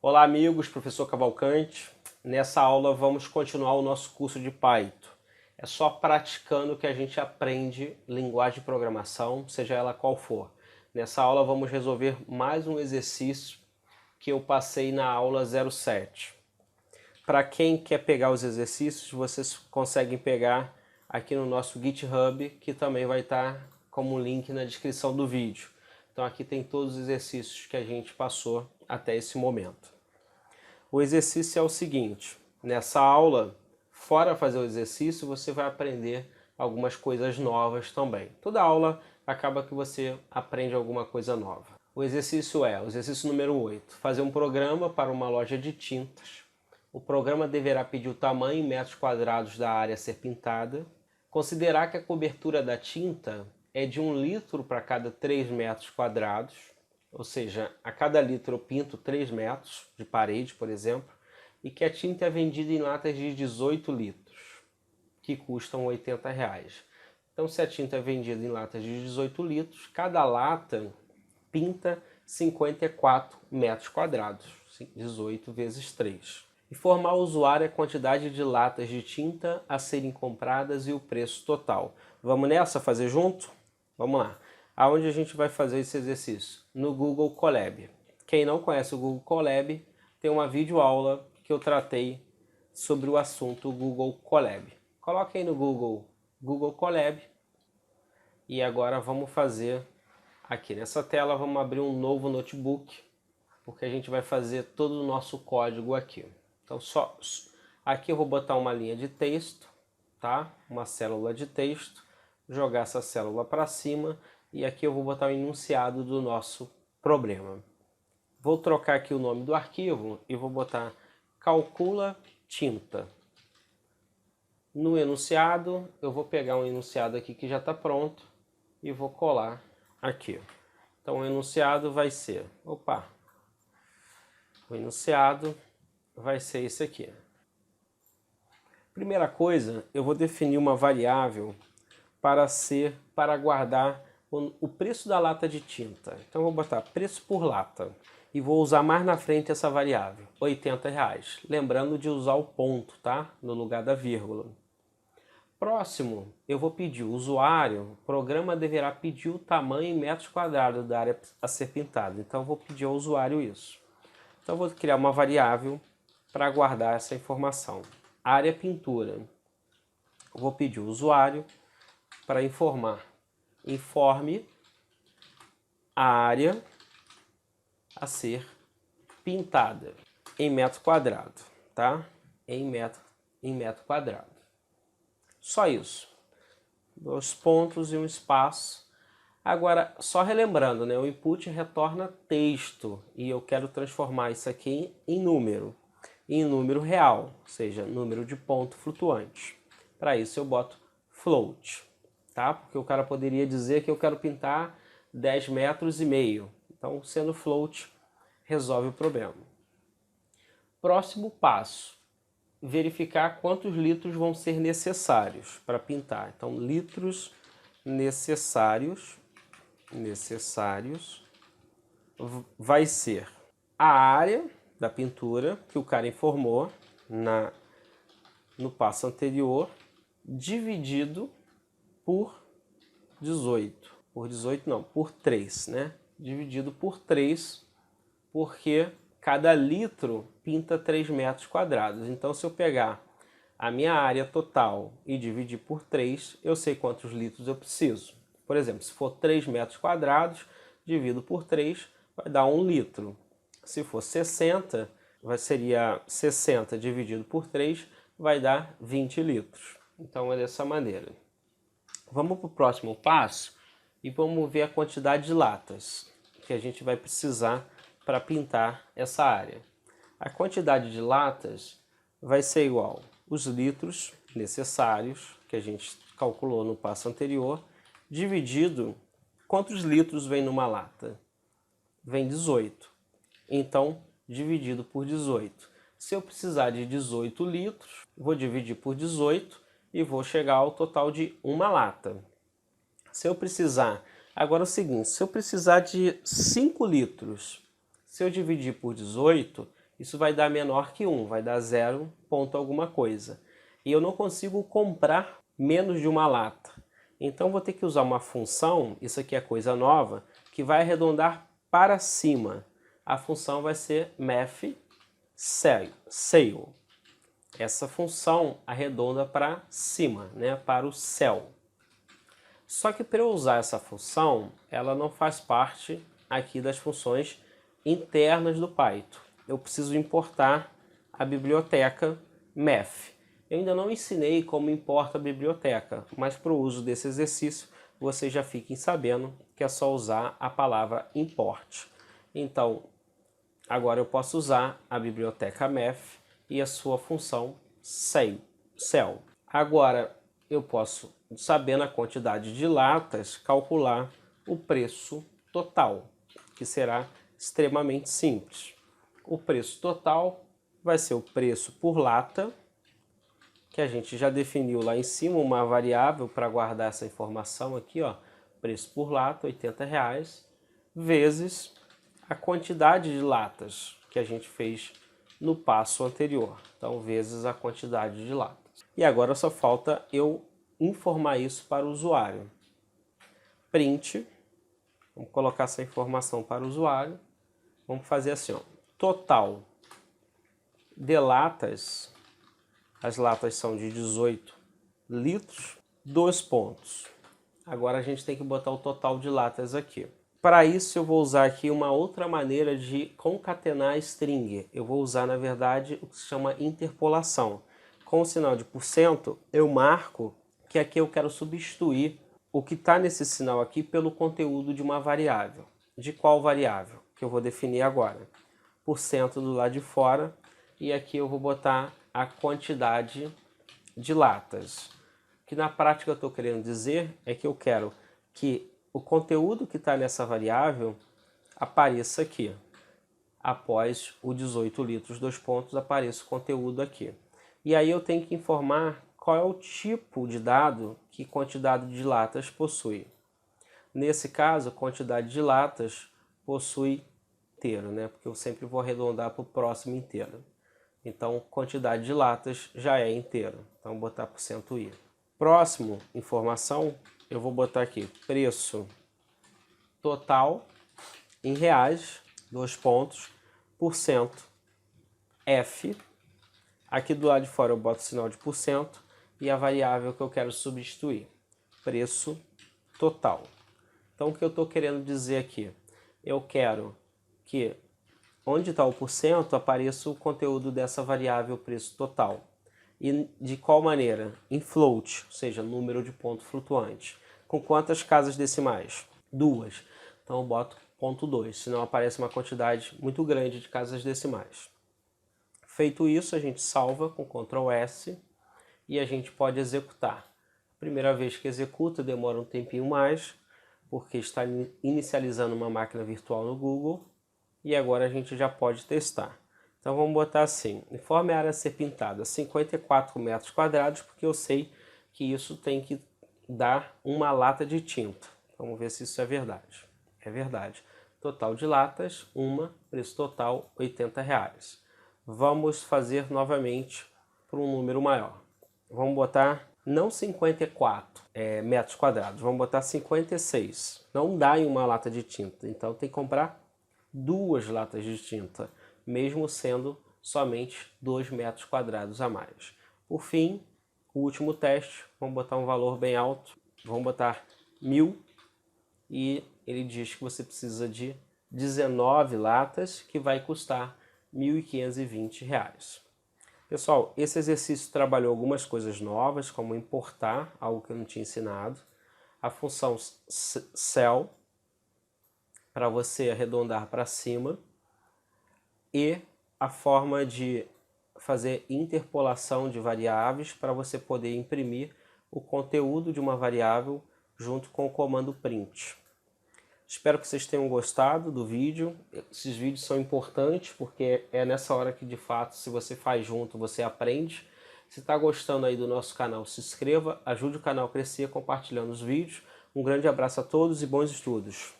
Olá amigos, professor Cavalcante. Nessa aula vamos continuar o nosso curso de Python. É só praticando que a gente aprende linguagem de programação, seja ela qual for. Nessa aula vamos resolver mais um exercício que eu passei na aula 07. Para quem quer pegar os exercícios, vocês conseguem pegar aqui no nosso GitHub, que também vai estar como link na descrição do vídeo. Então aqui tem todos os exercícios que a gente passou até esse momento. O exercício é o seguinte: nessa aula, fora fazer o exercício, você vai aprender algumas coisas novas também. Toda aula acaba que você aprende alguma coisa nova. O exercício número 8, fazer um programa para uma loja de tintas. O programa deverá pedir o tamanho em metros quadrados da área a ser pintada, considerar que a cobertura da tinta é de 1 litro para cada 3 metros quadrados, ou seja, a cada litro eu pinto 3 metros de parede, por exemplo, e que a tinta é vendida em latas de 18 litros, que custam R$80. Então, se a tinta é vendida em latas de 18 litros, cada lata pinta 54 metros quadrados, 18 vezes 3. Informar ao usuário a quantidade de latas de tinta a serem compradas e o preço total. Vamos nessa fazer junto? Vamos lá. Aonde a gente vai fazer esse exercício? No Google Colab. Quem não conhece o Google Colab, tem uma videoaula que eu tratei sobre o assunto Google Colab. Coloque aí no Google Colab e agora vamos fazer aqui nessa tela, vamos abrir um novo notebook, porque a gente vai fazer todo o nosso código aqui. Então aqui eu vou botar uma linha de texto, tá? Uma célula de texto, jogar essa célula para cima e aqui eu vou botar o enunciado do nosso problema. Vou trocar aqui o nome do arquivo e vou botar calcula tinta. No enunciado eu vou pegar um enunciado aqui que já está pronto e vou colar aqui. Então o enunciado vai ser, o enunciado vai ser esse aqui. Primeira coisa, eu vou definir uma variável para guardar o preço da lata de tinta. Então eu vou botar preço por lata e vou usar mais na frente essa variável, R$80. Lembrando de usar o ponto, tá? No lugar da vírgula. Próximo, eu vou pedir o usuário, o programa deverá pedir o tamanho em metros quadrados da área a ser pintada. Então eu vou pedir ao usuário isso. Então eu vou criar uma variável para guardar essa informação. Área pintura. Eu vou pedir o usuário para informe a área a ser pintada em metro quadrado, tá? Em metro quadrado. Só isso. 2 pontos e um espaço. Agora, só relembrando, né? O input retorna texto e eu quero transformar isso aqui em número real, ou seja, número de ponto flutuante. Para isso eu boto float, tá? Porque o cara poderia dizer que eu quero pintar 10,5 metros. Então, sendo float, resolve o problema. Próximo passo, verificar quantos litros vão ser necessários para pintar. Então, litros necessários vai ser a área da pintura que o cara informou no passo anterior, dividido por 18. Por 18 não, por 3, né? Dividido por 3, porque cada litro pinta 3 metros quadrados. Então, se eu pegar a minha área total e dividir por 3, eu sei quantos litros eu preciso. Por exemplo, se for 3 metros quadrados, divido por 3, vai dar 1 litro. Se for 60, seria 60 dividido por 3, vai dar 20 litros. Então é dessa maneira. Vamos para o próximo passo e vamos ver a quantidade de latas que a gente vai precisar para pintar essa área. A quantidade de latas vai ser igual os litros necessários, que a gente calculou no passo anterior, dividido, quantos litros vem numa lata? Vem 18. Então, dividido por 18. Se eu precisar de 18 litros, vou dividir por 18 e vou chegar ao total de uma lata. Se eu precisar... Agora é o seguinte, se eu precisar de 5 litros, se eu dividir por 18, isso vai dar menor que 1, vai dar 0 ponto alguma coisa. E eu não consigo comprar menos de uma lata. Então vou ter que usar uma função, isso aqui é coisa nova, que vai arredondar para cima. A função vai ser math_sale. Essa função arredonda para cima, né, para o céu. Só que para eu usar essa função, ela não faz parte aqui das funções internas do Python. Eu preciso importar a biblioteca math. Eu ainda não ensinei como importa a biblioteca, mas para o uso desse exercício, vocês já fiquem sabendo que é só usar a palavra import. Então, agora eu posso usar a biblioteca math e a sua função cell. Agora, eu posso, sabendo a quantidade de latas, calcular o preço total, que será extremamente simples. O preço total vai ser o preço por lata, que a gente já definiu lá em cima, uma variável para guardar essa informação aqui, ó, preço por lata, R$80, vezes a quantidade de latas que a gente fez no passo anterior. Então, vezes a quantidade de latas. E agora só falta eu informar isso para o usuário. Print, vamos colocar essa informação para o usuário. Vamos fazer assim, ó, total de latas, as latas são de 18 litros, 2 pontos. Agora a gente tem que botar o total de latas aqui. Para isso eu vou usar aqui uma outra maneira de concatenar string. Eu vou usar, na verdade, o que se chama interpolação. Com o sinal de %, eu marco que aqui eu quero substituir o que está nesse sinal aqui pelo conteúdo de uma variável. De qual variável? Que eu vou definir agora. % do lado de fora, e aqui eu vou botar a quantidade de latas. O que na prática eu estou querendo dizer é que eu quero que o conteúdo que está nessa variável apareça aqui. Após o 18 litros, 2 pontos, apareça o conteúdo aqui. E aí eu tenho que informar qual é o tipo de dado que quantidade de latas possui. Nesse caso, quantidade de latas possui inteiro, né? Porque eu sempre vou arredondar para o próximo inteiro. Então, quantidade de latas já é inteiro. Então, vou botar %i. Próximo, informação, eu vou botar aqui preço total em reais, 2 pontos, %, F. Aqui do lado de fora eu boto o sinal de %, e a variável que eu quero substituir, preço total. Então, o que eu estou querendo dizer aqui? Eu quero que onde está o % apareça o conteúdo dessa variável preço total. E de qual maneira? Em float, ou seja, número de ponto flutuante. Com quantas casas decimais? 2. Então eu boto .2, senão aparece uma quantidade muito grande de casas decimais. Feito isso, a gente salva com Ctrl S e a gente pode executar. Primeira vez que executa demora um tempinho mais, porque está inicializando uma máquina virtual no Google, e agora a gente já pode testar. Então vamos botar assim, informe a área a ser pintada 54 metros quadrados, porque eu sei que isso tem que dar uma lata de tinta. Vamos ver se isso é verdade. É verdade. Total de latas, uma, preço total R$80. Vamos fazer novamente para um número maior. Vamos botar não 54 metros quadrados, vamos botar 56. Não dá em uma lata de tinta, então tem que comprar 2 latas de tinta, mesmo sendo somente 2 metros quadrados a mais. Por fim, o último teste, vamos botar um valor bem alto, vamos botar 1000, e ele diz que você precisa de 19 latas, que vai custar R$1.520. Pessoal, esse exercício trabalhou algumas coisas novas, como importar, algo que eu não tinha ensinado, a função cell, para você arredondar para cima, e a forma de fazer interpolação de variáveis para você poder imprimir o conteúdo de uma variável junto com o comando print. Espero que vocês tenham gostado do vídeo. Esses vídeos são importantes porque é nessa hora que, de fato, se você faz junto, você aprende. Se está gostando aí do nosso canal, se inscreva, ajude o canal a crescer compartilhando os vídeos. Um grande abraço a todos e bons estudos!